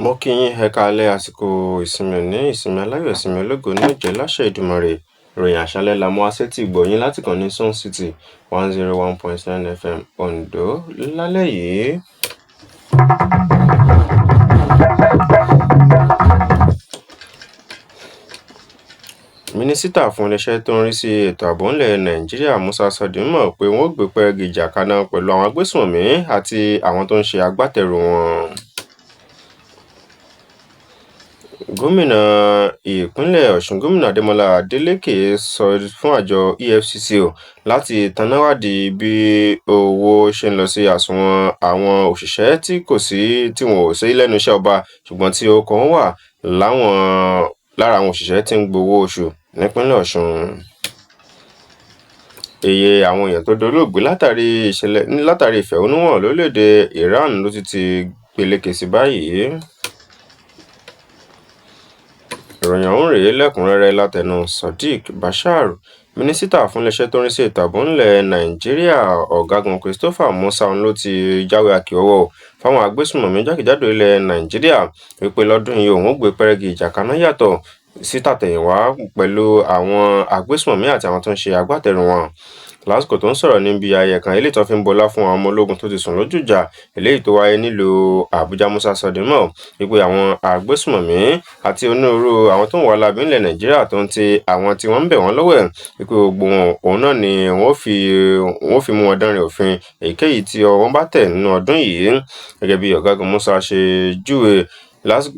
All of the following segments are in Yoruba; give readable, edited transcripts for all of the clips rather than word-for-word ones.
Mo kí yín ẹ káalẹ́ àsìkò ìsinmi òní, ìsinmi aláyọ̀, ìsinmi ológo ní òjẹ́ láṣẹ Èdùmàrè. Ìròyìn àṣálẹ́ la mú wá sétí ìgbọ̀yín láti kàn ní Sun City 101.9 FM Ondo lálẹ́ yìí. Mínísítà fún iléeṣẹ́ tó ń rí sí ètò ààbò ńlẹ̀ Nàìjíríà Musa Sodi mọ̀ pé wọ́n ó gbé pẹ́rẹ́gì ìjà kaná pẹ̀lú àwọn agbésùnmọ̀mí àti àwọn tó ń ṣe agbátẹrù wọn. Gómìnà ìpínlẹ̀ Ọ̀ṣun Gómìnà Adémọ́lá Adélékè sọ fún àjọ EFCC láti tanáwádìí bí owó ṣe ń lọ sí àsùnwọ̀n àwọn òṣìṣẹ́ tí wọn ò sí lẹ́nu iṣẹ́ ọba ṣùgbọ́n tí ó kàn wà lára àwọn òṣìṣẹ́ tí ń gbowó oṣù nípínlẹ̀ Ọ̀ṣun. Iye àwọn èèyàn tó dolóògbé látàrí ìfẹ̀hónúhàn lórílẹ̀-èdè Iran ló ti peléke sí báyìí. Ìròyìn ọ̀hún rèé lẹ́kùnrẹ́rẹ́ látẹnu Sadiq Bashir. Mínísítà fún iléeṣẹ́ tó ń rí sí ètò ààbò ńlẹ̀ Nàìjíríà Ọ̀gágun Christopher Musa ló ti jáwé akíọwọ́ fáwọn agbésùnmọ̀mí jákèjádò ilẹ̀ Nàìjíríà wípé lọ́dún yìí òun ó gbé pẹ́rẹ́gì ìjà kaná yàtọ̀ sí tàtẹ̀yìnwá pẹ̀lú àwọn agbésùnmọ̀mí àti àwọn tó ń ṣe agbátẹrù wọn. Lásìkò tó ń sọ̀rọ̀ níbi ayẹyẹ kan eléyìí tó fi ń bọlá fún àwọn ọmọ ológun tó ti sùn lójú ìjà eléyìí tó wáyé nílùú Àbújá, Musa Sodi mọ̀ wípé àwọn agbésùnmọ̀mí àti onírúurú àwọn tó ń wà lábẹ́ ilẹ̀ Nàìjíríà tó ń ti àwọn tí wọ́n ń bẹ̀ wọ́n lọ́wọ́ wípé gbogbo òun náà ni wọ́n fi mú wọn dánrin òfin èyíkéyìí tí wọ́n bá tẹ̀ nínú ọdún yìí. Gẹ́gẹ́ bí Ọ̀gágun Musa ṣe júwe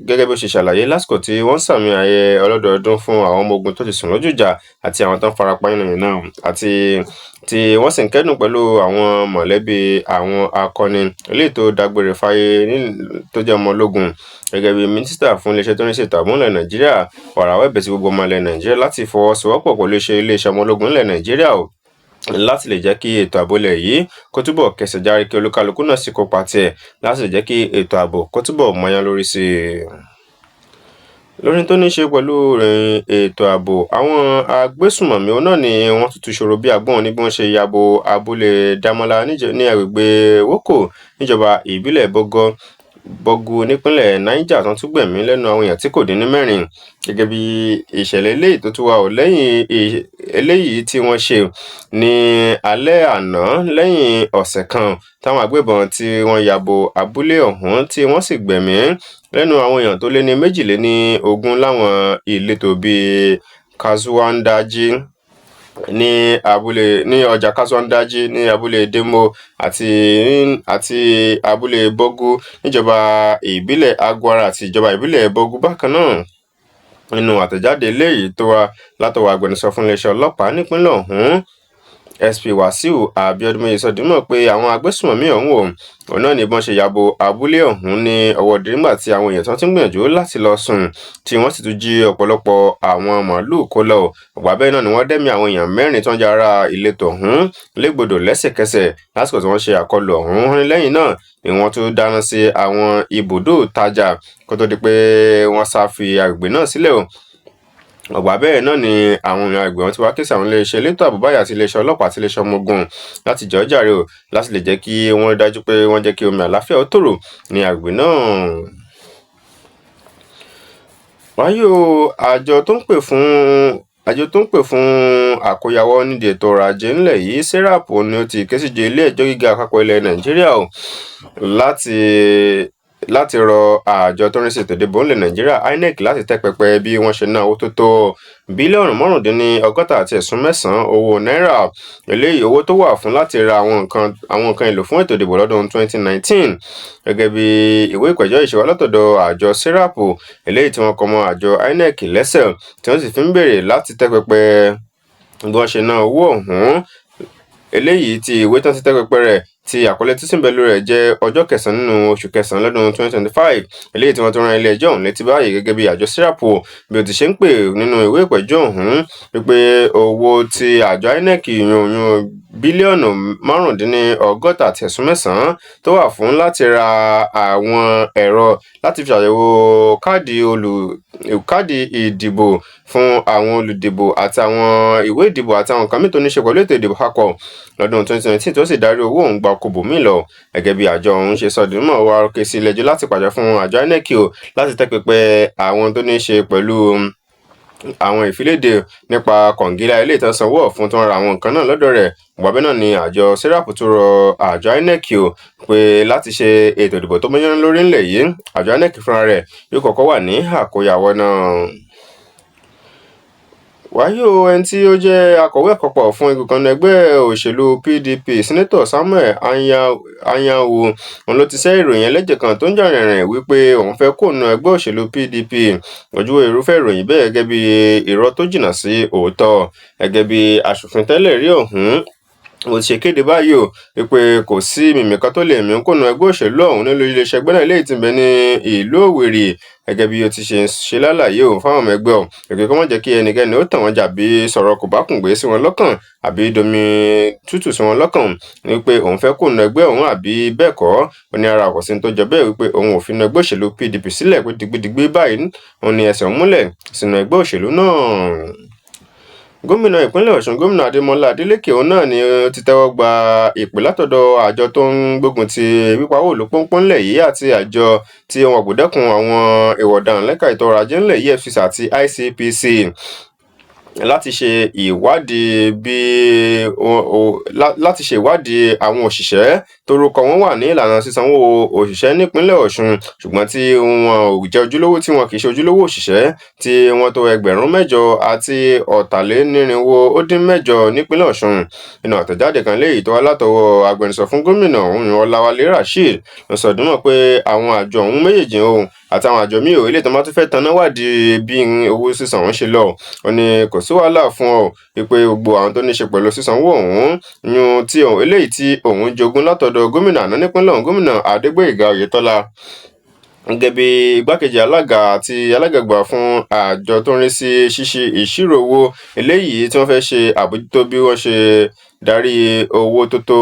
gẹ́gẹ́ bí ó ṣe ṣàlàyé lásìkò tí wọ́n sàmì ayẹyẹ ọlọ́dọọdún fún àwọn ọmọ ogun tó ti sùn lójú ìjà àti àwọn tó ń farapa yánnayànna àti tí wọ́n sì ń kẹ́dùn pẹ̀lú àwọn mọ̀lẹ́bí àwọn akọni eléyìí tó dágbére fáyé tó jẹ́ ọmọ ológun. Gẹ́gẹ́ bí mínísítà fún iléeṣẹ́ tó ń ṣe ètò ààbò ńlẹ̀ Nàìjíríà wàràwọ̀ ẹ̀bẹ̀ sí gbogbo ọmọ ilẹ̀ Nàìjíríà láti fọwọ́sowọ́pọ̀ pẹ̀lú iléeṣẹ́ ọmọ ológun ńlẹ̀ Nàìjíríà láti lè jẹ́ kí ètò ààbò ilẹ̀ yìí kó túbọ̀ kẹsẹ̀ járí kí olúkálukú náà sì kópa tiẹ̀ láti lè jẹ́ kí ètò ààbò kó túbọ̀ mọ́yán lórí sí i. Lórí tó ní ṣe pẹ̀lú ìròyìn ètò ààbò, àwọn agbésùnmọ̀mí náà ni wọ́n tuntun ṣòro bí agbóhùn ní bí wọ́n ṣe yabo abúlé Dámọ́lá ní agbègbè Wókò níjọba ìbílẹ̀ Bọ́gú nípínlẹ̀ Niger tó tún gbẹ̀mí lẹ́nu àwọn èèyàn tí kò dín ní 4 gẹ́gẹ́ bí ìṣẹ̀lẹ̀ eléyìí tó tún wà lẹ́yìn eléyìí tí wọ́n ṣe ní alẹ́ àná lẹ́yìn ọ̀sẹ̀ kan táwọn agbébọn tí wọ́n yabo abúlé ọ̀hún tí wọ́n sì gbẹ̀mí lẹ́nu àwọn èèyàn tó lé ní 22 láwọn ìletò bíi Kazuwandaji ní ọjà Kazuwandaji ní abúlé Demo àti abúlé Bọ́gú níjọba ìbílẹ̀ Agwara àti ìjọba ìbílẹ̀ Bọ́gú bákan náà. Nínú àtẹ̀jáde eléyìí tó wá látọwọ́ agbẹnusọ fún iléeṣẹ́ ọlọ́pàá nípínlẹ̀ ọ̀hún SP Wasiu Abiodun Sodi mọ̀ pé àwọn agbésùnmọ̀mí ọ̀hún náà ni wọ́n ṣe yabo abúlé ọ̀hún ní ọwọ́ nígbà tí àwọn èèyàn tó ti ń gbìyànjú láti lọ sùn tí wọ́n sì tún jí ọ̀pọ̀lọpọ̀ àwọn màálùú kó lọ. Ọ̀gbà bẹ́ẹ̀ náà ni wọ́n dẹ́mi àwọn èèyàn 4 tó ń jẹ́ ará ìletò ọ̀hún légbodò lẹ́sẹ̀kẹsẹ̀ lásìkò tí wọ́n ṣe àkọlù ọ̀hún. Lẹ́yìn náà ni wọ́n tún dáná sí àwọn ibùdó ìtajà kó tó di pé wọ́n sá fi agbègbè náà sílẹ̀ ọ̀gbà bẹ́ẹ̀ náà ni àwọn èèyàn àgbẹ̀ wọn ti wá ké sí àwọn iléeṣẹ́ elétò ààbò báyìí àti iléeṣẹ́ ọlọ́pàá àti iléeṣẹ́ ọmọ ogun láti jọ jàre láti lè jẹ́ kí wọ́n dájú pé wọ́n jẹ́ kí omi àláfíà ó tòrò ní agbègbè náà. Wáyé àjọ tó ń pè fún àkóyawọ́ nídìí ètò ọrọ̀ ajé ńlẹ̀ yìí SERAP ni ó ti ké síje ilé ẹjọ́ gíga àpapọ̀ ilẹ̀ Nàìjíríà láti rọ àjọ tó ń rí sí ètò ìdìbò ńlẹ̀ Nàìjíríà INEC láti tẹ́ pẹpẹ bí wọ́n ṣe ná owó tó tó bílíọ̀nù 19.9 owó náírà eléyìí owó tó wà fún láti ra àwọn nǹkan èlò fún ètò ìdìbò lọ́dún 2019 gẹ́gẹ́ bí ìwé ìpẹ̀jọ́ ìṣèwà látọ̀dọ̀ àjọ SERAP eléyìí tí wọ́n kọ mọ́ àjọ INEC lẹ́sẹ̀ tí wọ́n sì fi ń béèrè láti tẹ́ pẹpẹ bí wọ́n ṣe ná owó ọ̀hún eléyìí tí ìwé tán ti tẹ́ pẹpẹ rẹ̀ tí àkọlé tí símbẹ̀lú rẹ̀ jẹ́ ọjọ́ 9 nínú oṣù 9 lọ́dún 2025 eléyìí tí wọ́n tún rán ilé ẹjọ́ ọ̀hún létí báyìí gẹ́gẹ́ bí àjọ SERAP bí ó ti ṣe ń pè nínú ìwé ìpẹ̀jọ́ ọ̀hún wípé owó tí àjọ INEC yún bílíọ̀nù 5.9 tó wà fún láti ra àwọn ẹ̀rọ láti fi ṣàyẹ̀wò káàdì ìdìbò fún àwọn olùdìbò àti àwọn ìwé ìdìbò àti àwọn nǹkan mìíràn tó ní ṣe pẹ̀lú ètò ìdìbò àpapọ̀ lọ́dún 2019 tó sì darí owó ọ̀hún gba bá kó bòmí lọ. Gẹ́gẹ́ bí àjọ ọ̀hún ṣe sọ dìímọ̀ wá ké sí ilé ẹjọ́ láti pàṣẹ fún àjọ INEC láti tẹ́ pẹpẹ àwọn tó ní í ṣe pẹ̀lú àwọn ìfiléde nípa kọ̀ǹgílá ilé ìtàn sanwó fún tó ń ra àwọn nǹkan náà lọ́dọ̀ rẹ̀. Ìgbàgbé náà ni àjọ serap tó rọ àjọ INEC pé láti ṣe ètò ìdìbò tó mọ́yán lórí ńlẹ̀ yìí, àjọ INEC fúnra rẹ̀ yóò kọ́kọ́ wà ní àkóyawọ́ náà. Wáyé o, ẹni tí ó jẹ́ akọ̀wé àpapọ̀ fún igun kan ẹgbẹ́ òṣèlú PDP sẹ́nẹ́tọ̀ Samuel Anyanwu òun ló ti sẹ́ ìròyìn ẹlẹ́jẹ̀ kan tó ń jà rìnrìn wípé òun fẹ́ kó nu ẹgbẹ́ òṣèlú PDP. Ojúwe irúfẹ́ ìròyìn bẹ́ẹ̀ gẹ́gẹ́ bí irọ́ tó jìnnà sí òótọ́. Gẹ́gẹ́ bí aṣòfin tẹ́lẹ̀ rí ọ̀hún ó ti ṣe kéde báyìí o wípé kò sí mímì kan tó lè mí kó nu ẹgbẹ́ òṣèlú ọ̀hún nílùú iléeṣẹ́ ẹgbẹ́ náà léyìí tí ń bẹ ní ìlú Òwèrì. Gẹ́gẹ́ bí ó ti ṣe lálàyé o fáwọn ọmọ ẹgbẹ́ èké kó má jẹ́ kí ẹnikẹ́ni ó tàn wọ́n jà bí sọ̀rọ̀ kò bá kùngbé sí wọn lọ́kàn àbí domi tútù sí wọn lọ́kàn wípé òun fẹ́ kó nu ẹgbẹ́ òun àbí bẹ́ẹ̀ kọ́. Ó ní ara àkọsí tó jọ bẹ́ẹ̀ wípé òun ò fi nu ẹgbẹ́ òṣèlú PDP sílẹ̀ pé digbidigbi báyìí òun ni ẹsẹ̀ òun múlẹ̀ sínú ẹgbẹ́ òṣèlú náà. Gómìnà ìpínlẹ̀ Ọ̀ṣun gómìnà Adémọ́lá Adélékè òun náà ni ó ti tẹ́wọ́ gba ìpè látọ̀dọ̀ àjọ tó ń gbógun ti pípawó ìlú pọ́npọ́n ńlẹ̀ yìí àti àjọ tí ohun àgbòdẹ́kun àwọn ìwà ọ̀daràn lẹ́ka ètò ọrọ̀ ajé ńlẹ̀ yìí EFCC àti ICPC láti ṣe ìwádìí àwọn òṣìṣẹ́ torúkọ wọn wà ní ìlànà sísanwó òṣìṣẹ́ nípínlẹ̀ Ọ̀ṣun ṣùgbọ́n tí wọn ò jẹ́ ojúlówó tí wọn kì í ṣe ojúlówó òṣìṣẹ́ tí wọ́n tó 8,800 àti 4,498 nípínlẹ̀ Ọ̀ṣun. Nínú àtẹ̀jáde kan léyìí tó wá látọwọ́ agbẹnusọ fún gómìnà ọ̀hún Ọláwálé Rasheed ló sọ dùnmọ̀ pé àwọn àjọ ọ̀hún méjèèjì ohun àtàwọn àjọ míì ilé tó máa tún fẹ́ tanná wádìí bí owó sísan wọn ṣe lọ. Ó ní kò sí wàhálà fún ọ wípé gbogbo àwọn tó ní ṣe pẹ̀lú sísanwó ọ̀hún yún tí eléyìí tí òun jogún látọ̀dọ̀ gómìnà àná nípínlẹ̀ ọ̀hún gómìnà Adégbóyèga Oyètọ́lá gẹ́gẹ́ bí igbákejì alága àti alágàgbà fún àjọ tó ń rí sí ṣíṣe ìṣirò owó eléyìí tí wọ́n fẹ́ ṣe àbójútó bí wọ́n ṣe darí owó tó tó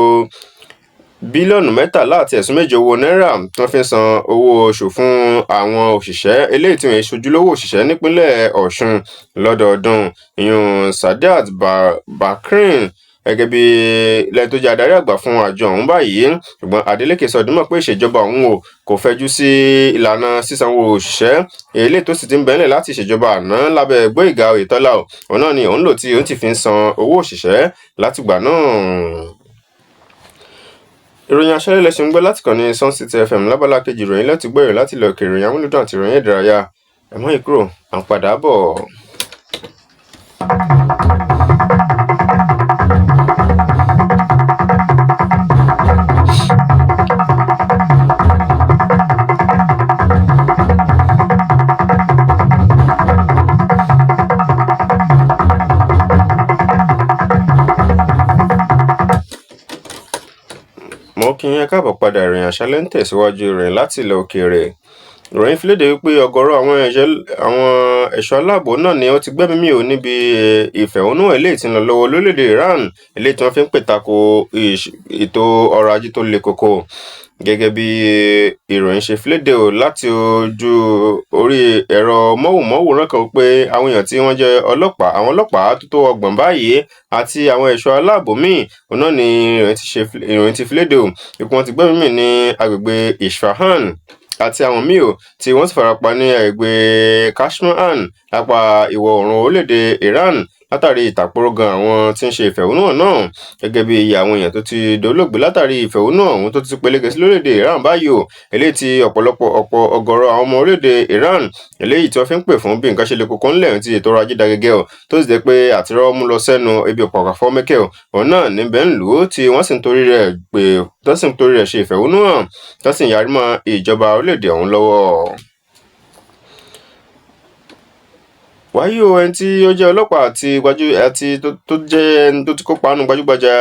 bílíọ̀nù 13 àti ẹ̀sùn 7 owó náírà tí wọ́n fi ń san owó oṣù fún àwọn òṣìṣẹ́ eléyìí tí wọ́n ń ṣojúlówó òṣìṣẹ́ nípínlẹ̀ Ọ̀ṣun lọ́dọọdún. ìyún Sadat Bakrin gẹ́gẹ́ bí lẹ́yìn tó jẹ́ adarí àgbà fún àjọ ọ̀hún báyìí ṣùgbọ́n Adeleke sọ dìímọ̀ pé ìṣèjọba òun kò fẹjú sí ìlànà sísanwó òṣìṣẹ́ eléyìí tó sì ti ń bẹ̀rẹ̀ láti ìṣèjọba àná lábẹ́ Gbóyèga Oyètọ́lá òun náà ni òun lò tí òun ti fi ń san owó òṣìṣẹ́ látìgbà náà. Ìròyìn àṣálẹ́ lẹ́sìn ń gbọ́ láti kàn ní Sun City FM lábala kejì ìròyìn láti gbọ́ ìròyìn láti ilẹ̀ òkèèrè ìròyìn amúlùdùn àti ìròyìn ìdárayá. Ẹ má yí kúrò, à ń padà bọ̀. Mo kí yín káàbọ̀ padà. Ìròyìn àṣálẹ́ ń tẹ̀síwájú ìròyìn láti ilẹ̀ òkèèrè. Ìròyìn fi léde wípé ọ̀gọ̀rọ̀ àwọn ẹ̀ṣọ́ aláàbò náà ni ó ti gbẹ́mí mì níbi ìfẹ̀hónúhàn eléyìí tí ń lọ lọ́wọ́ lórílẹ̀-èdè Iran eléyìí tí wọ́n fi ń pètàkò ètò ọrọ̀ ajé tó le koko. Gẹ́gẹ́ bí ìròyìn ṣe fi léde láti ojú orí ẹ̀rọ móhùnmáwòrán kan pé àwọn èèyàn tí wọ́n jẹ́ àwọn ọlọ́pàá tó tó 30 báyìí àti àwọn ẹ̀ṣọ́ aláàbò míì òun náà ni ìròyìn ti fi léde wípé wọ́n ti gbẹ́mí mì ní agbègbè Isfahan àti àwọn míì tí wọ́n sì farapa ní agbègbè Kashmir lápá ìwọ̀ oòrùn orílẹ̀-èdè Iran látàrí ìtàpórógan àwọn tí ń ṣe ìfẹ̀hónúhàn náà. Gẹ́gẹ́ bí iye àwọn èèyàn tó ti dolóògbé látàrí ìfẹ̀hónúhàn ọ̀hún tó ti peléke sí lórílẹ̀-èdè Iran báyìí eléyìí tí ọ̀gọ̀rọ̀ àwọn ọmọ orílẹ̀-èdè Iran eléyìí tí wọ́n fi ń pè fún bí nǹkan ṣe le koko ńlẹ̀ tí ètò ọrọ̀ ajé dagẹ́gẹ́ tó sì jẹ́ pé àtirọ́ mú lọ sẹ́nu ebi ọ̀pọ̀ àkàfọ́ mẹ́kẹ́ òun náà níbẹ̀ ń lù ú tí wọ́n sì ń torí rẹ̀ ṣe ìfẹ̀hónúhàn tó sì ń yarí mọ́ ìjọba orílẹ̀-èdè ọ̀hún lọ́wọ́. Wáyé o, ẹni tí ó jẹ́ ọlọ́pàá àti tó jẹ́ ẹni tó ti kópa nínú gbajúgbajà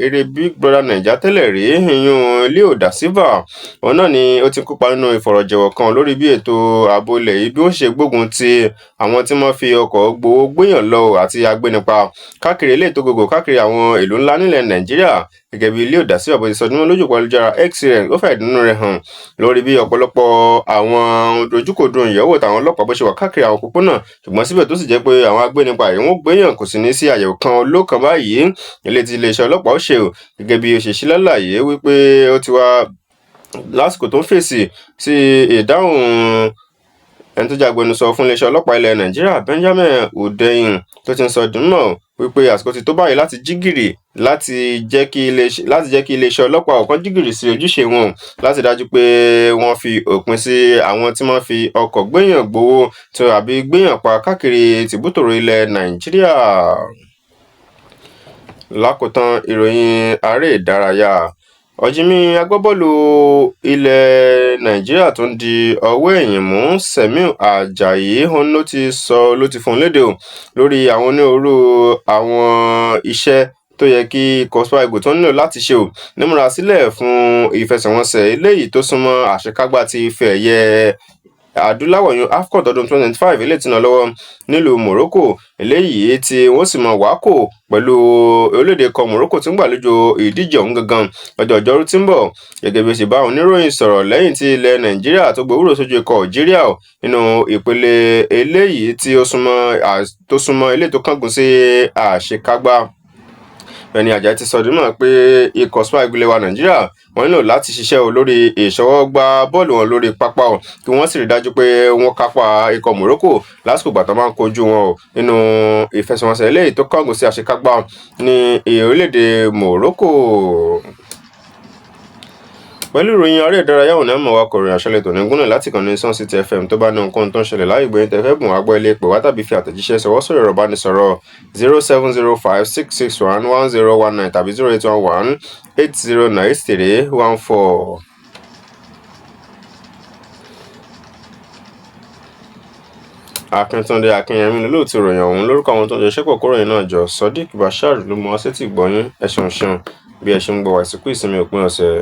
eré Big Brother Naija tẹ́lẹ̀ rí ìyún Leo Da Silva òun náà ni ó ti kópa nínú ìfọ̀rọ̀jẹ̀wọ̀ kan lórí bí ètò ààbò ilẹ̀ yìí bí wọ́n ṣe gbógun ti àwọn tí wọ́n fi ọkọ̀ gbowó gbéyàn lọ àti agbénipa káàkiri ilé ètò gbogbo káàkiri àwọn ìlú ńlá nílẹ̀ Nàìjíríà. gẹ́gẹ́ bí ilé ìdásí ọ̀bọ̀ ti sọ nímọ̀ lójú òpó ayélujára X rẹ̀ ó fẹ́ ìdùnnú rẹ̀ hàn lórí bí ọ̀pọ̀lọpọ̀ àwọn dojúkòdo ìyẹ̀wò táwọn ọlọ́pàá bó ṣe wà káàkiri àwọn òpópónà ṣùgbọ́n síbẹ̀ tó sì jẹ́ pé àwọn agbénipa yìí wọ́n gbéyàn kò sì ní sí àyẹ̀wò kan olókan báyìí ilé tí iléeṣẹ́ ọlọ́pàá ó ṣe o gẹ́gẹ́ bí ó ṣe ṣí lálàyé wípé ó ti wá lásìkò tó ń fèsì sí ìdáhùn ẹni tó jẹ́ agbẹnusọ fún iléeṣẹ́ ọlọ́pàá ilẹ̀ Nàìjíríà Benjamin Hundeyin tó ti ń sọ dùnmọ̀ wípé àsìkò ti tó báyìí láti jí gìrì láti jẹ́ kí iléeṣẹ́ ọlọ́pàá ọ̀kan jí gìrì sí ojúṣe wọn láti dájú pé wọ́n fi òpin sí àwọn tí wọ́n fi ọkọ̀ gbéyàn gbowó tó àbí gbéyàn pa káàkiri tìbútòrò ilẹ̀ Nàìjíríà. Lákòótán ìròyìn aré ìdárayá ọ̀jìnmí agbábọ́ọ̀lù ilẹ̀ Nàìjíríà tó ń di ọwọ́ ẹ̀yìn mú Sẹ̀míù Àjàyí òun ló ti fún lédè o lórí àwọn onírúurú àwọn iṣẹ́ tó yẹ kí ikọ̀ Super Eagles tó nílò láti ṣe o nímúra sílẹ̀ fún ìfẹsẹ̀wọnsẹ̀ eléyìí tó súnmọ́ àṣekágbá ti ife ẹ̀yẹ adúláwọ̀ yun AFCON ọdún 2025 eléyìí tí ń lọ lọ́wọ́ nílùú Morocco eléyìí tí wọ́n sì mọ̀ wákò pẹ̀lú orílẹ̀-èdè kan Morocco tí ń gbàlejò ìdíje ọ̀hún gangan lọ́jọ́ ọjọ́rú tí ń bọ̀ gẹ́gẹ́ bí ó sì bá oníròyìn sọ̀rọ̀ lẹ́yìn tí ilẹ̀ Nàìjíríà tó gbòòrò sójú ikọ̀ Algeria nínú ìpele eléyìí tí ó súnmọ́ eléyìí tó kángun sí àṣekágbá. Ẹni Àjàyí ti sọ dímọ̀ pé ikọ̀ Super Eagles wa Nàìjíríà wọ́n nílò láti ṣiṣẹ́ lórí ìṣọwọ́gbá bọ́ọ̀lù wọn lórí pápá kí wọ́n sì rí dájú pé wọ́n kápá ikọ̀ Morocco lásìkò ìgbà tó máa ń kojú wọn nínú ìfẹsẹ̀wọnsẹ̀ eléyìí tó kángun sí àṣekágbá ní orílẹ̀-èdè Morocco. Pẹ̀lú ìròyìn aré ìdárayá òní àmọ́ wa kọ̀ròyìn àṣẹlẹ̀ tòní gúnlẹ̀ láti kàn ní Sun City FM tó bá ní nǹkan tó ń ṣẹlẹ̀ láì gbẹ̀yìn tẹ́fẹ́ bùn wá gbọ́ ilé pè wá tàbí fi àtẹ̀jíṣẹ́ sọwọ́ sórí ẹ̀rọ ìbánisọ̀rọ̀ 07056611019 tàbí 081809314. Akíntúndé Akínyẹmí lóòótọ́ ìròyìn ọ̀hún lórúkọ àwọn tó ń jẹ́ ṣẹ́pọ̀ kóròyìn náà jọ Sodiq Bashir ló mọ ọ́ sétí gbọ́yìn ẹ̀ṣẹ̀ bí ẹ ṣe ń gbọ́ wá ìsìnkú ìsinmi òpin ọ̀sẹ̀.